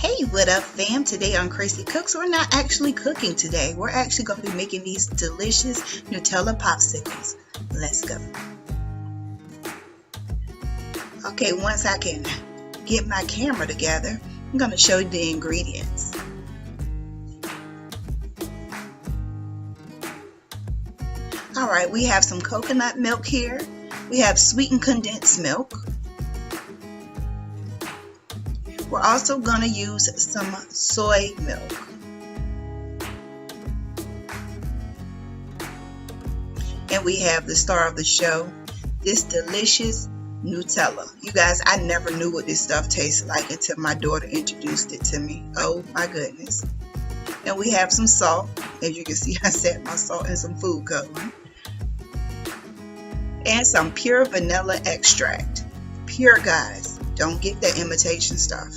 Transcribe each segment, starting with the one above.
Hey, what up fam? Today on Crazy Cooks, we're not actually cooking today. We're actually going to be making these delicious Nutella Popsicles. Let's go. Okay, once I can get my camera together, I'm going to show you the ingredients. Alright, we have some coconut milk here. We have sweetened condensed milk. We're also going to use some soy milk. And we have the star of the show, this delicious Nutella. You guys, I never knew what this stuff tasted like until my daughter introduced it to me. Oh my goodness. And we have some salt. As you can see, I set my salt and some food coloring. And some pure vanilla extract. Pure, guys. Don't get that imitation stuff.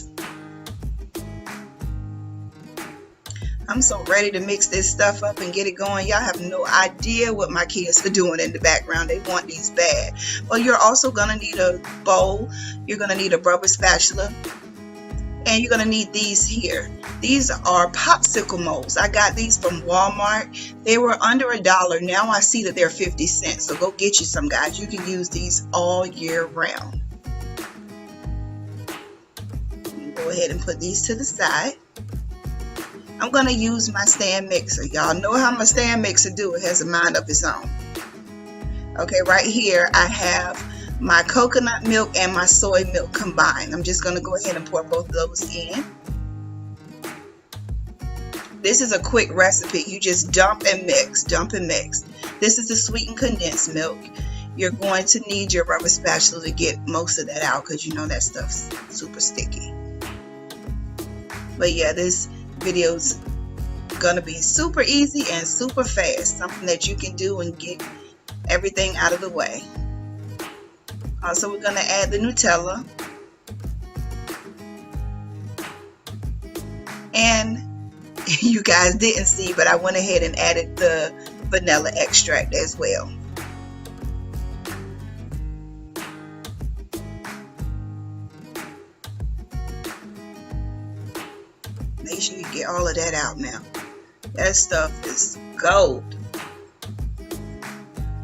I'm so ready to mix this stuff up and get it going. Y'all have no idea what my kids are doing in the background. They want these bad. Well, you're also going to need a bowl. You're going to need a rubber spatula. And you're going to need these here. These are popsicle molds. I got these from Walmart. They were under $1. Now I see that they're 50 cents. So go get you some, guys. You can use these all year round. Go ahead and put these to the side. I'm going to use my stand mixer. Y'all know how my stand mixer do. It has a mind of its own. Okay, right here I have my coconut milk and my soy milk combined. I'm just going to go ahead and pour both of those in. This is a quick recipe. You just dump and mix, dump and mix. This is the sweetened condensed milk. You're going to need your rubber spatula to get most of that out because you know that stuff's super sticky. But yeah, this video's gonna be super easy and super fast. Something that you can do and get everything out of the way. Also, we're gonna add the Nutella. And you guys didn't see, but I went ahead and added the vanilla extract as well. Make sure you get all of that out now. That stuff is gold.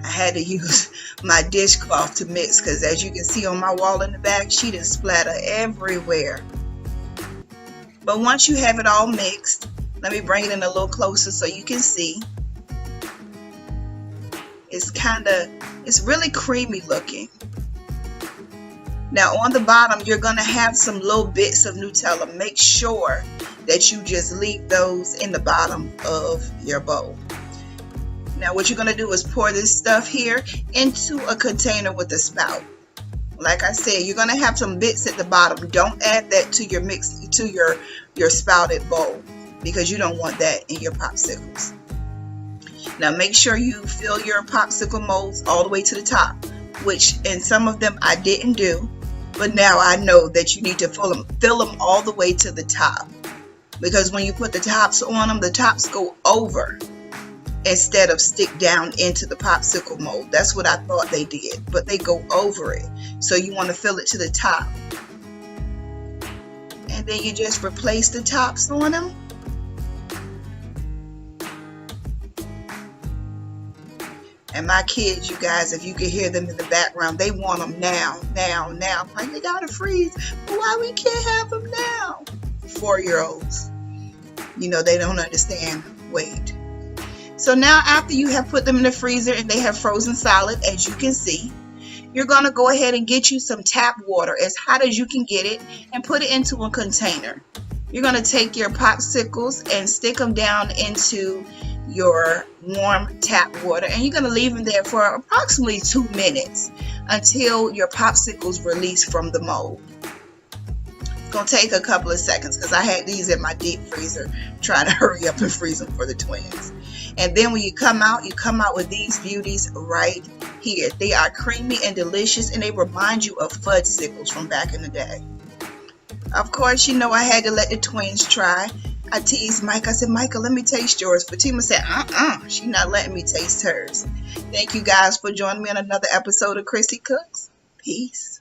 I had to use my dishcloth to mix because as you can see on my wall in the back, she didn't splatter everywhere. But once you have it all mixed, let me bring it in a little closer so you can see. It's really creamy looking. Now on the bottom, you're going to have some little bits of Nutella. Make sure that you just leave those in the bottom of your bowl. Now what you're going to do is pour this stuff here into a container with a spout. Like I said, you're going to have some bits at the bottom. Don't add that to your mix, to your spouted bowl, because you don't want that in your popsicles. Now make sure you fill your popsicle molds all the way to the top, which in some of them I didn't do, but now I know that you need to fill them all the way to the top. Because when you put the tops on them, the tops go over instead of stick down into the popsicle mold. That's what I thought they did, but they go over it. So you want to fill it to the top. And then you just replace the tops on them. And my kids, you guys, if you can hear them in the background, they want them now. Like, they gotta freeze. Why we can't have them now? 4-year-olds, you know, they don't understand wait. So now after you have put them in the freezer and they have frozen solid, as you can see, you're going to go ahead and get you some tap water as hot as you can get it and put it into a container. You're going to take your popsicles and stick them down into your warm tap water, and you're going to leave them there for approximately 2 minutes until your popsicles release from the mold. Gonna take a couple of seconds because I had these in my deep freezer trying to hurry up and freeze them for the twins. And then when you come out with these beauties right here. They are creamy and delicious, and they remind you of fudgesicles from back in the day. Of course, you know I had to let the twins try. I teased Mike. I said, Micah, let me taste yours. Fatima said, she's not letting me taste hers. Thank you guys for joining me on another episode of Chrissy Cooks. Peace.